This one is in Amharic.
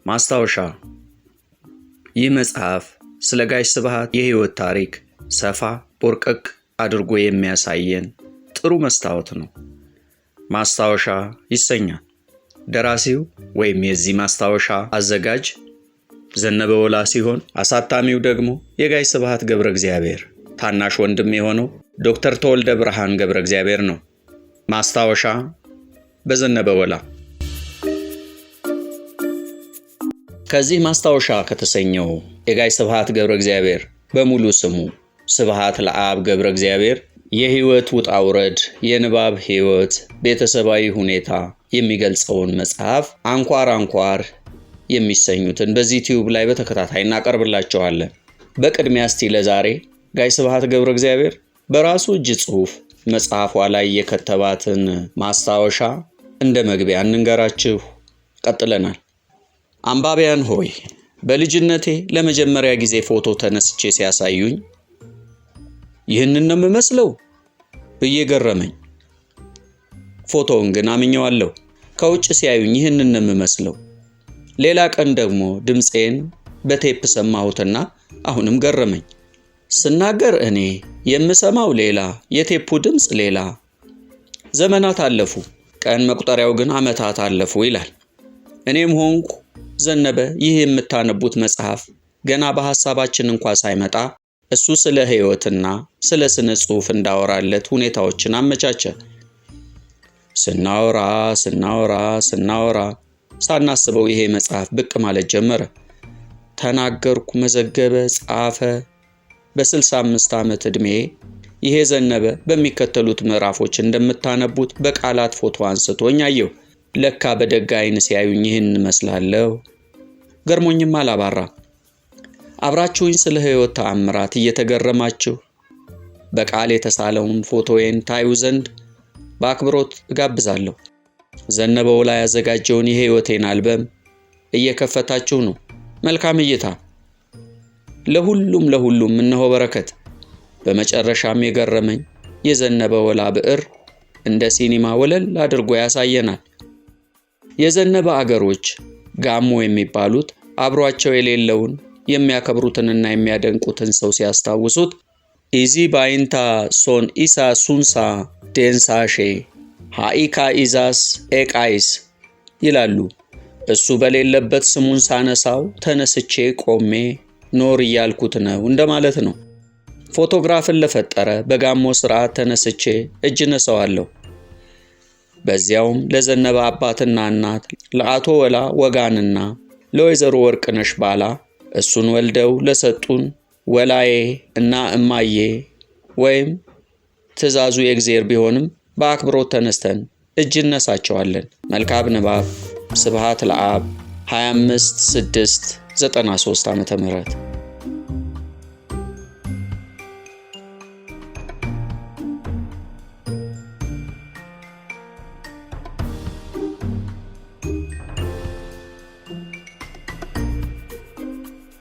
ማስታወሻ። ይህ መጽሐፍ ስለ ጋሽ ስብሃት የህይወት ታሪክ ሰፋ ቦርቀቅ አድርጎ የሚያሳየን ጥሩ መስታወት ነው። ማስታወሻ ይሰኛል። ደራሲው ወይም የዚህ ማስታወሻ አዘጋጅ ዘነበ ወላ ሲሆን አሳታሚው ደግሞ የጋሽ ስብሃት ገብረ እግዚአብሔር ታናሽ ወንድም የሆነው ዶክተር ተወልደ ብርሃን ገብረ እግዚአብሔር ነው። ማስታወሻ በዘነበ ወላ። ከዚህ ማስታወሻ ከተሰኘው የጋሽ ስብሃት ገብረ እግዚአብሔር በሙሉ ስሙ ስብሃት ለአብ ገብረ እግዚአብሔር የህይወት ውጣ ውረድ፣ የንባብ ህይወት፣ ቤተሰባዊ ሁኔታ የሚገልጸውን መጽሐፍ አንኳር የሚሰኙትን በዚህ ዩቲዩብ ላይ በተከታታይ እናቀርብላችኋለን። በቅድሚያ እስቲ ለዛሬ ጋሽ ስብሃት ገብረ እግዚአብሔር በራሱ እጅ ጽሑፍ መጽሐፏ ላይ የከተባትን ማስታወሻ እንደ መግቢያ እንንገራችሁ። ቀጥለናል። አንባቢያን ሆይ፣ በልጅነቴ ለመጀመሪያ ጊዜ ፎቶ ተነስቼ ሲያሳዩኝ ይህንን ነው የምመስለው ብዬ ገረመኝ። ፎቶውን ግን አምኜዋለሁ። ከውጭ ሲያዩኝ ይህንን ነው የምመስለው። ሌላ ቀን ደግሞ ድምፄን በቴፕ ሰማሁትና አሁንም ገረመኝ። ስናገር እኔ የምሰማው ሌላ፣ የቴፑ ድምፅ ሌላ። ዘመናት አለፉ፣ ቀን መቁጠሪያው ግን ዓመታት አለፉ ይላል። እኔም ሆንኩ ዘነበ ይህ የምታነቡት መጽሐፍ ገና በሐሳባችን እንኳን ሳይመጣ እሱ ስለ ህይወትና ስለ ስነ ጽሑፍ እንዳወራለት ሁኔታዎችን አመቻቸ። ስናወራ ሳናስበው ይሄ መጽሐፍ ብቅ ማለት ጀመረ። ተናገርኩ፣ መዘገበ፣ ጻፈ። በ65 ዓመት ዕድሜ ይሄ ዘነበ በሚከተሉት ምዕራፎች እንደምታነቡት በቃላት ፎቶ አንስቶኝ አየሁ። ለካ በደግ አይን ሲያዩኝ ይህን እመስላለሁ። ገርሞኝም አላባራ። አብራችሁኝ ስለ ህይወት ተአምራት እየተገረማችሁ በቃል የተሳለውን ፎቶዬን ታዩ ዘንድ በአክብሮት እጋብዛለሁ። ዘነበ ወላ ያዘጋጀውን የህይወቴን አልበም እየከፈታችሁ ነው። መልካም እይታ። ለሁሉም እነሆ በረከት። በመጨረሻም የገረመኝ የዘነበ ወላ ብዕር እንደ ሲኒማ ወለል አድርጎ ያሳየናል። የዘነበ አገሮች ጋሞ የሚባሉት አብሯቸው የሌለውን የሚያከብሩትንና የሚያደንቁትን ሰው ሲያስታውሱት ኢዚ ባይንታ ሶን ኢሳ ሱንሳ ዴንሳሼ ሃኢካ ኢዛስ ኤቃይስ ይላሉ። እሱ በሌለበት ስሙን ሳነሳው ተነስቼ ቆሜ ኖር እያልኩት ነው እንደማለት ነው። ፎቶግራፍን ለፈጠረ በጋሞ ስርዓት ተነስቼ እጅ ነሳዋለሁ። በዚያውም ለዘነበ አባትና እናት ለአቶ ወላ ወጋንና ለወይዘሮ ወርቅነሽ ባላ እሱን ወልደው ለሰጡን ወላዬ እና እማዬ ወይም ትእዛዙ የእግዚአብሔር ቢሆንም በአክብሮት ተነስተን እጅ እነሳቸዋለን። መልካም ንባብ። ስብሃት ለአብ 25/6/93 ዓ.ም